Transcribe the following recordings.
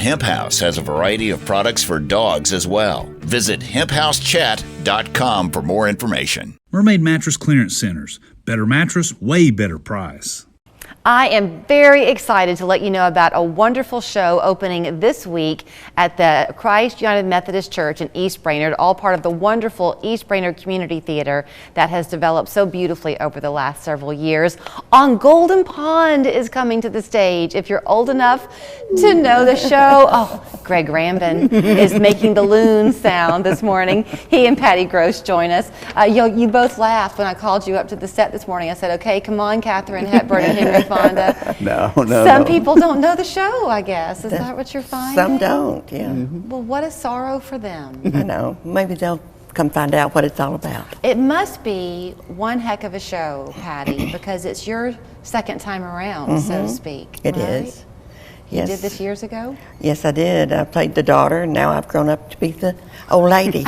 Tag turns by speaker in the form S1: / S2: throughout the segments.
S1: Hemp House has a variety of products for dogs as well. Visit hemphousechat.com for more information.
S2: Mermaid Mattress Clearance Centers. Better mattress, way better price.
S3: I am very excited to let you know about a wonderful show opening this week at the Christ United Methodist Church in East Brainerd, all part of the wonderful East Brainerd Community Theater that has developed so beautifully over the last several years. On Golden Pond is coming to the stage. If you're old enough to know the show, Greg Rambin is making the loon sound this morning. He and Patty Gross join us. You both laughed when I called you up to the set this morning. I said, okay, come on, Katharine Hepburn and Henry Fonda.
S4: No.
S3: Some people don't know the show, I guess. Is that what you're finding?
S5: Some don't, yeah.
S4: Mm-hmm.
S3: Well, what a sorrow for them.
S5: I know. Maybe they'll come find out what it's all about.
S3: It must be one heck of a show, Patty, because it's your second time around, so to speak.
S5: It
S3: right?
S5: is. Yes.
S3: You did this years ago?
S5: Yes, I did. I played the daughter, and now I've grown up to be the old lady.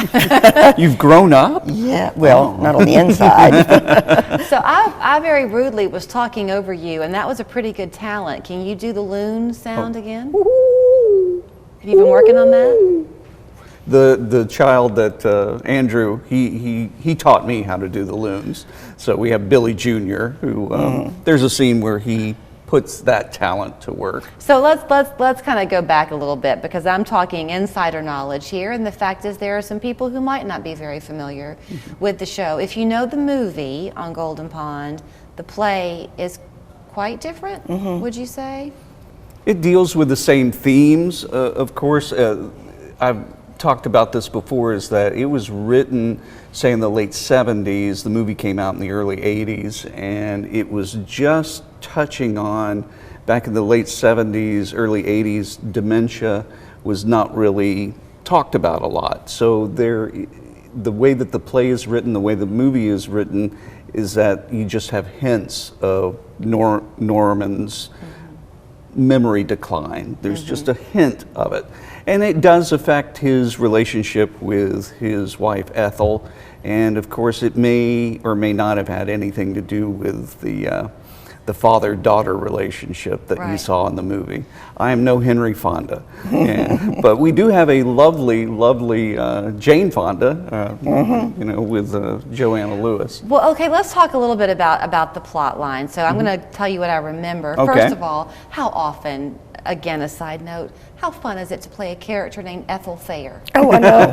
S4: You've grown up?
S5: Yeah, well, not on the inside.
S3: So I very rudely was talking over you, and that was a pretty good talent. Can you do the loon sound again? Have you been working on that?
S4: The child that Andrew, he taught me how to do the loons. So we have Billy Jr., who there's a scene where he puts that talent to work.
S3: So let's kind of go back a little bit, because I'm talking insider knowledge here, and the fact is there are some people who might not be very familiar with the show. If you know the movie On Golden Pond, the play is quite different, would you say?
S4: It deals with the same themes, of course. I've talked about this before, is that it was written, say, in the late 70s. The movie came out in the early 80s, and it was just touching on, back in the late 70s, early 80s, dementia was not really talked about a lot. So the way that the play is written, the way the movie is written, is that you just have hints of Norman's memory decline. There's just a hint of it. And it does affect his relationship with his wife, Ethel. And of course, it may or may not have had anything to do with the father-daughter relationship that you saw in the movie. I am no Henry Fonda, but we do have a lovely Jane Fonda, you know, with Joanna Lewis.
S3: Well, okay, let's talk a little bit about the plot line. So I'm going to tell you what I remember.
S4: Okay.
S3: First of all, how often, again, a side note, how fun is it to play a character named Ethel Thayer?
S5: Oh, I know.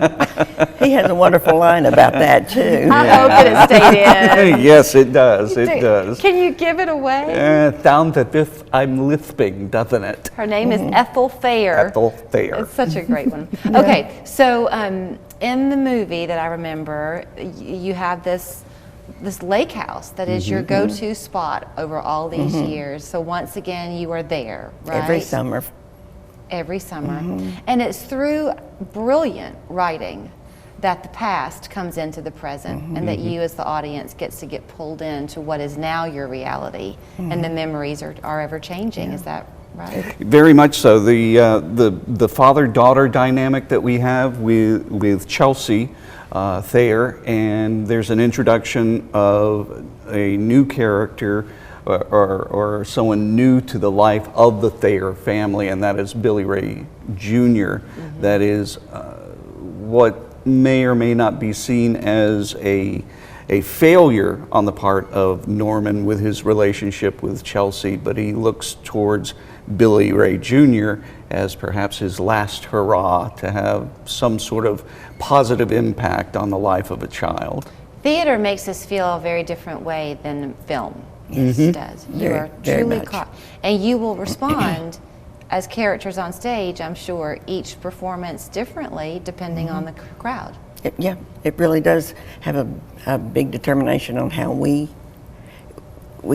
S5: He has a wonderful line about that, too.
S3: I hope that it stayed in.
S4: Yes, it does. It does.
S3: Can you give it away?
S4: Sounds as if I'm lisping, doesn't it?
S3: Her name is Ethel Thayer.
S4: Ethel Thayer.
S3: It's such a great one. Okay, so in the movie that I remember, you have this lake house that is your go-to spot over all these years. So once again, you are there, right?
S5: Every summer.
S3: And it's through brilliant writing that the past comes into the present, and that you as the audience gets to get pulled into what is now your reality, and the memories are ever changing. Is that right?
S4: Very much so. The father-daughter dynamic that we have with Chelsea Thayer, and there's an introduction of a new character or someone new to the life of the Thayer family, and that is Billy Ray Jr. That is what may or may not be seen as a failure on the part of Norman with his relationship with Chelsea, but he looks towards Billy Ray Jr. as perhaps his last hurrah to have some sort of positive impact on the life of a child.
S3: Theater makes us feel a very different way than film. Yes, it does. You are truly caught. And you will respond as characters on stage, I'm sure, each performance differently depending on the crowd.
S5: It really does have a big determination on how we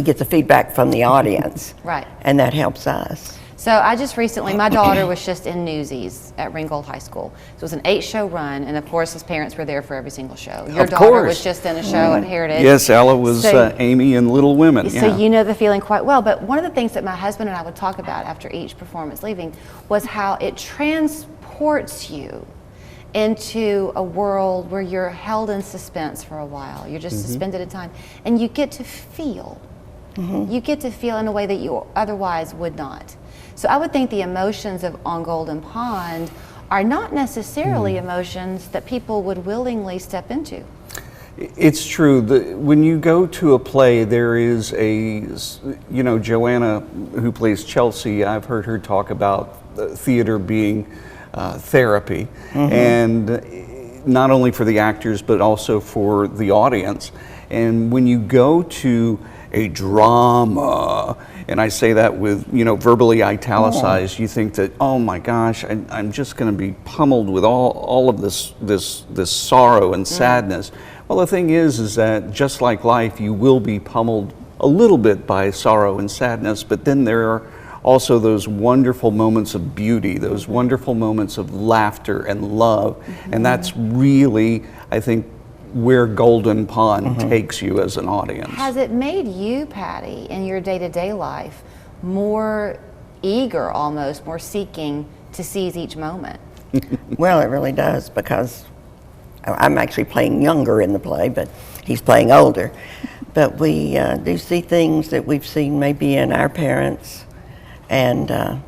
S5: get the feedback from the audience.
S3: Right.
S5: And that helps us.
S3: So I just recently, my daughter was just in Newsies at Ringgold High School. It was an 8-show run, and of course his parents were there for every single show. Your daughter was just in a show at Heritage.
S4: Yes, Ella was Amy in Little Women.
S3: So you know the feeling quite well. But one of the things that my husband and I would talk about after each performance leaving was how it transports you into a world where you're held in suspense for a while. You're just suspended in time, and you get to feel. You get to feel in a way that you otherwise would not. So I would think the emotions of On Golden Pond are not necessarily emotions that people would willingly step into.
S4: It's true. When you go to a play, there is Joanna, who plays Chelsea, I've heard her talk about theater being therapy, and not only for the actors, but also for the audience. And when you go to a drama, and I say that with, verbally italicized, you think that, oh my gosh, I'm just going to be pummeled with all of this sorrow and sadness. Well, the thing is that just like life, you will be pummeled a little bit by sorrow and sadness, but then there are also those wonderful moments of beauty, those wonderful moments of laughter and love, and that's really, I think, where Golden Pond takes you as an audience.
S3: Has it made you, Patty, in your day-to-day life, more eager almost, more seeking to seize each moment?
S5: Well, it really does, because I'm actually playing younger in the play, but he's playing older. But we do see things that we've seen maybe in our parents, and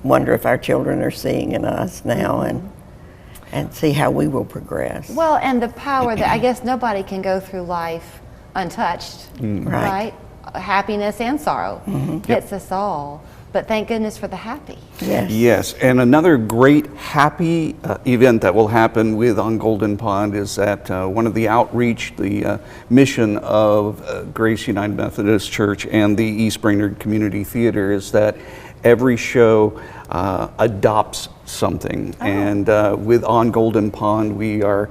S5: wonder if our children are seeing in us now, and see how we will progress.
S3: Well, and the power that I guess nobody can go through life untouched, right? Happiness and sorrow hits us all. But thank goodness for the happy.
S4: Yes, and another great happy event that will happen with On Golden Pond is that one of the outreach, the mission of Christ United Methodist Church and the East Brainerd Community Theater is that every show adopts something. And with On Golden Pond, we are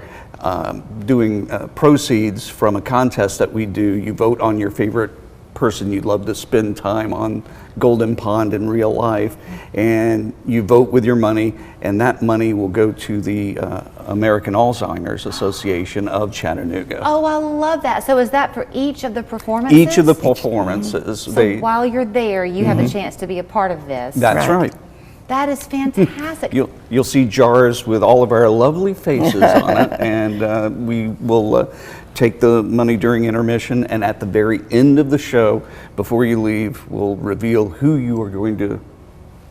S4: doing proceeds from a contest that we do. You vote on your favorite person you'd love to spend time on Golden Pond in real life, and you vote with your money, and that money will go to the American Alzheimer's Association of Chattanooga.
S3: Oh, I love that. So is that for each of the performances?
S4: Each of the performances.
S3: So while you're there, you have a chance to be a part of this.
S4: That's right.
S3: That is fantastic.
S4: You'll see jars with all of our lovely faces on it, and we will take the money during intermission, and at the very end of the show, before you leave, we'll reveal who you are going to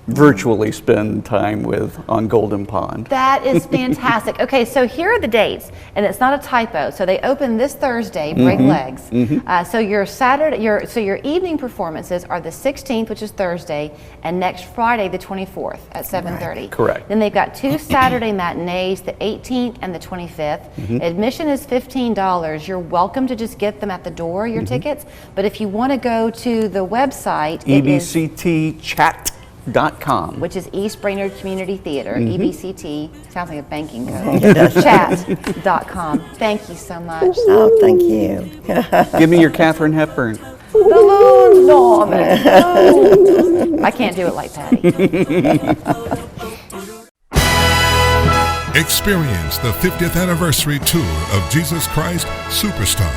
S4: virtually spend time with on Golden Pond.
S3: That is fantastic. Okay, so here are the dates, and it's not a typo. So they open this Thursday, break legs. So your your evening performances are the 16th, which is Thursday, and next Friday, the 24th at 7:30.
S4: Correct.
S3: Then they've got 2 Saturday matinees, the 18th and the 25th. Admission is $15. You're welcome to just get them at the door, your tickets. But if you want to go to the website,
S4: EBCTchat.com,
S3: which is East Brainerd Community Theater, EBCT, sounds like a banking code, chat.com. Thank you so much.
S5: Oh, thank you.
S4: Give me your Katharine Hepburn.
S3: Balloons, Norman. I can't do it like Patty.
S6: Experience the 50th anniversary tour of Jesus Christ Superstar.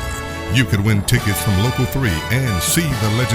S6: You could win tickets from Local 3 and see the legend.